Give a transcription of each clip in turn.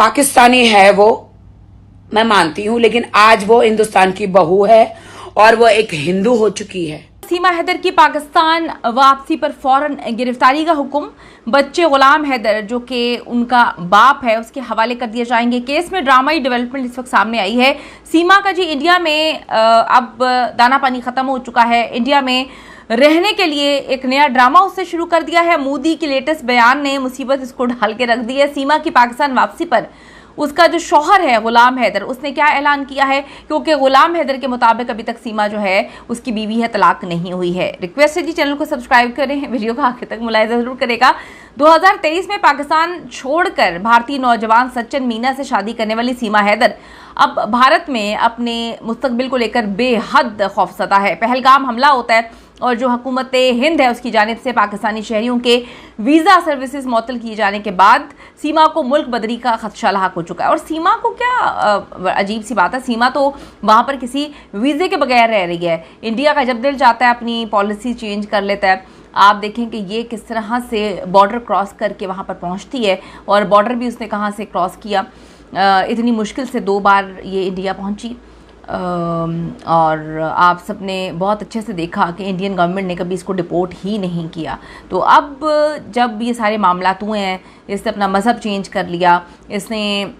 पाकिस्तानी है वो, मैं मानती हूं, लेकिन आज वो हिंदुस्तान की बहू है और वो एक हिंदू हो चुकी है। सीमा हैदर की पाकिस्तान वापसी पर फौरन गिरफ्तारी का हुक्म। बच्चे गुलाम हैदर जो कि उनका बाप है उसके हवाले कर दिए जाएंगे। केस में ड्रामाई डेवलपमेंट इस वक्त सामने आई है। सीमा का जी इंडिया में अब दाना पानी खत्म हो चुका है। इंडिया में रहने के लिए एक नया ड्रामा उसने शुरू कर दिया है। मोदी के लेटेस्ट बयान ने मुसीबत इसको ढाल के रख दी है। सीमा की पाकिस्तान वापसी पर उसका जो शौहर है गुलाम हैदर, उसने क्या ऐलान किया है, क्योंकि गुलाम हैदर के मुताबिक अभी तक सीमा जो है उसकी बीवी है, तलाक नहीं हुई है। रिक्वेस्ट है जी चैनल को सब्सक्राइब करें, वीडियो को आखिर तक मुलाहिजा जरूर करेगा। 2023 में पाकिस्तान छोड़कर भारतीय नौजवान सचिन मीना से शादी करने वाली सीमा हैदर अब भारत में अपने मुस्तकबिल को लेकर बेहद खौफजदा है। पहलगाम हमला होता है और जो हुकूमत हिंद है उसकी जानिब से पाकिस्तानी शहरियों के वीज़ा सर्विसेज मुअत्तल किए जाने के बाद सीमा को मुल्क बदरी का खदशा लाहक हो चुका है। और सीमा को क्या अजीब सी बात है, सीमा तो वहाँ पर किसी वीज़े के बगैर रह रही है। इंडिया का जब दिल चाहता है अपनी पॉलिसी चेंज कर लेता है। आप देखें कि ये किस तरह से बॉर्डर क्रॉस करके वहाँ पर पहुँचती है, और बॉर्डर भी उसने कहाँ से क्रॉस किया, इतनी मुश्किल से 2 बार ये इंडिया पहुँची। और आप सब ने बहुत अच्छे से देखा कि इंडियन गवर्नमेंट ने कभी इसको डिपोर्ट ही नहीं किया। तो अब जब ये सारे मामलात हुए हैं, इसने अपना मज़हब चेंज कर लिया, इसने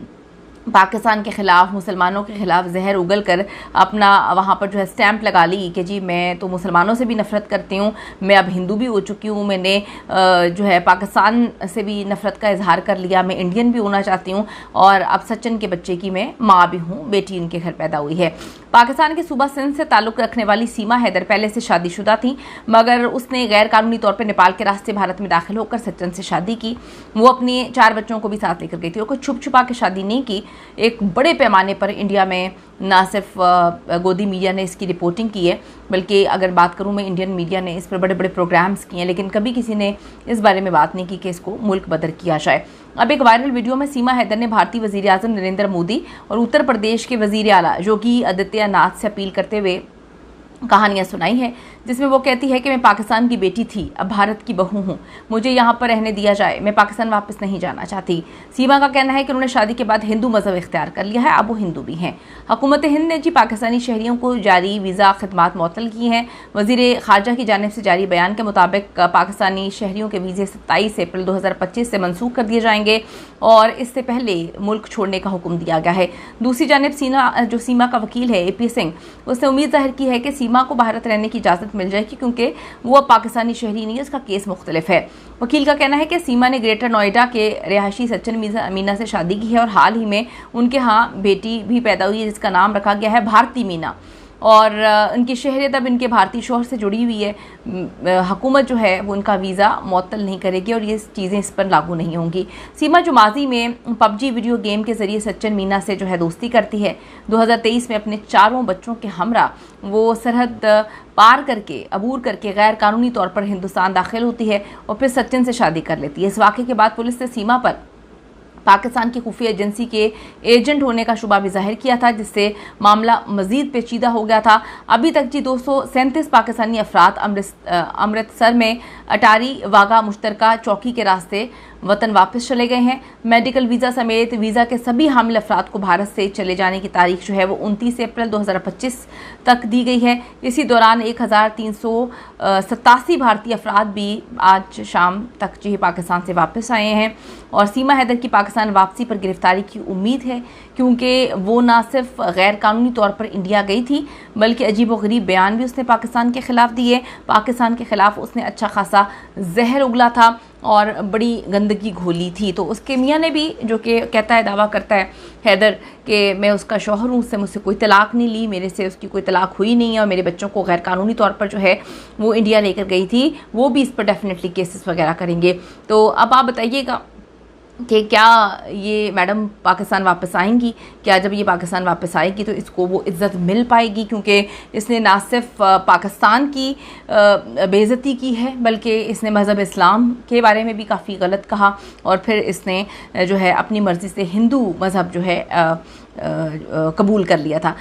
पाकिस्तान के ख़िलाफ़, मुसलमानों के ख़िलाफ़ जहर उगल कर अपना वहाँ पर जो है स्टैंप लगा ली कि जी मैं तो मुसलमानों से भी नफ़रत करती हूँ, मैं अब हिंदू भी हो चुकी हूँ, मैंने जो है पाकिस्तान से भी नफ़रत का इजहार कर लिया, मैं इंडियन भी होना चाहती हूँ, और अब सचिन के बच्चे की मैं माँ भी हूँ, बेटी उनके घर पैदा हुई है। पाकिस्तान के सूबा सिंध से ताल्लुक़ रखने वाली सीमा हैदर पहले से शादीशुदा थी, मगर उसने गैर कानूनी तौर पर नेपाल के रास्ते भारत में दाखिल होकर सचिन से शादी की। वो अपने 4 बच्चों को भी साथ लेकर गई थी और कोई छुप छुपा के शादी नहीं की। एक बड़े पैमाने पर इंडिया में ना सिर्फ गोदी मीडिया ने इसकी रिपोर्टिंग की है, बल्कि अगर बात करूं मैं, इंडियन मीडिया ने इस पर बड़े बड़े प्रोग्राम्स किए हैं, लेकिन कभी किसी ने इस बारे में बात नहीं की कि इसको मुल्क बदर किया जाए। अब एक वायरल वीडियो में सीमा हैदर ने भारतीय वज़ीर आज़म नरेंद्र मोदी और उत्तर प्रदेश के वज़ीर आला योगी आदित्यनाथ से अपील करते हुए कहानियाँ सुनाई हैं, जिसमें वो कहती है कि मैं पाकिस्तान की बेटी थी, अब भारत की बहू हूँ, मुझे यहाँ पर रहने दिया जाए, मैं पाकिस्तान वापस नहीं जाना चाहती। सीमा का कहना है कि उन्होंने शादी के बाद हिंदू मज़हब इख्तियार कर लिया है, अब वो हिंदू भी हैं। हुकूमत हिंद ने जी पाकिस्तानी शहरियों को जारी वीज़ा खदमात मुअत्तल की हैं। वज़ीर ख़ारजा की जानिब से जारी बयान के मुताबिक पाकिस्तानी शहरियों के वीज़े 27 अप्रैल 2025 से मनसूख कर दिए जाएंगे और इससे पहले मुल्क छोड़ने का हुक्म दिया गया है। दूसरी जानिब सीमा का वकील है AP सिंह, उसने उम्मीद जाहिर की है कि सीमा को भारत रहने की इजाज़त मिल जाएगी, क्योंकि वो अब पाकिस्तानी शहरी नहीं है, उसका केस मुख्तलिफ है। वकील का कहना है कि सीमा ने ग्रेटर नोएडा के रिहायशी सचिन मीना से शादी की है और हाल ही में उनके यहाँ बेटी भी पैदा हुई है, जिसका नाम रखा गया है भारती मीना, और उनकी शहरियत अब इनके भारतीय शौहर से जुड़ी हुई है। हुकूमत जो है वो उनका वीज़ा मुअत्तल नहीं करेगी और ये चीज़ें इस पर लागू नहीं होंगी। सीमा जो माजी में PUBG वीडियो गेम के ज़रिए सचिन मीना से जो है दोस्ती करती है, 2023 में अपने 4 बच्चों के हमरा वो सरहद पार करके, अबूर करके गैर कानूनी तौर पर हिंदुस्तान दाखिल होती है और फिर सचिन से शादी कर लेती है। इस वाक़े के बाद पुलिस ने सीमा पर पाकिस्तान की खुफिया एजेंसी के एजेंट होने का शुबा भी जाहिर किया था, जिससे मामला मजीद पेचीदा हो गया था। अभी तक जी 237 पाकिस्तानी अफराद अमृतसर में अटारी वाघा मुश्तरका चौकी के रास्ते वतन वापस चले गए हैं। मेडिकल वीज़ा समेत वीज़ा के सभी हामिल अफराद को भारत से चले जाने की तारीख जो है वो 29 अप्रैल 2025 तक दी गई है। इसी दौरान 1387 भारतीय अफराद भी आज शाम तक जो है पाकिस्तान से वापस आए हैं और सीमा हैदर की पाकिस्तान वापसी पर गिरफ्तारी की उम्मीद है, क्योंकि वो ना सिर्फ गैर कानूनी तौर पर इंडिया गई थी, बल्कि अजीबोगरीब बयान भी उसने पाकिस्तान के ख़िलाफ़ दिए। पाकिस्तान के ख़िलाफ़ उसने अच्छा खासा जहर उगला था और बड़ी गंदगी घोली थी। तो उसके मियाँ ने भी, जो कि कहता है, दावा करता है हैदर कि मैं उसका शौहर हूँ, उससे मुझसे कोई तलाक नहीं ली, मेरे से उसकी कोई तलाक हुई नहीं है और मेरे बच्चों को गैर कानूनी तौर पर जो है वो इंडिया लेकर गई थी, वो भी इस पर डेफिनेटली केसेस वगैरह करेंगे। तो अब आप बताइएगा कि क्या ये मैडम पाकिस्तान वापस आएंगी? क्या जब ये पाकिस्तान वापस आएगी तो इसको वो इज़्ज़त मिल पाएगी? क्योंकि इसने ना सिर्फ पाकिस्तान की बेइज्जती की है, बल्कि इसने मज़हब इस्लाम के बारे में भी काफ़ी गलत कहा और फिर इसने जो है अपनी मर्ज़ी से हिंदू मज़हब जो है कबूल कर लिया था।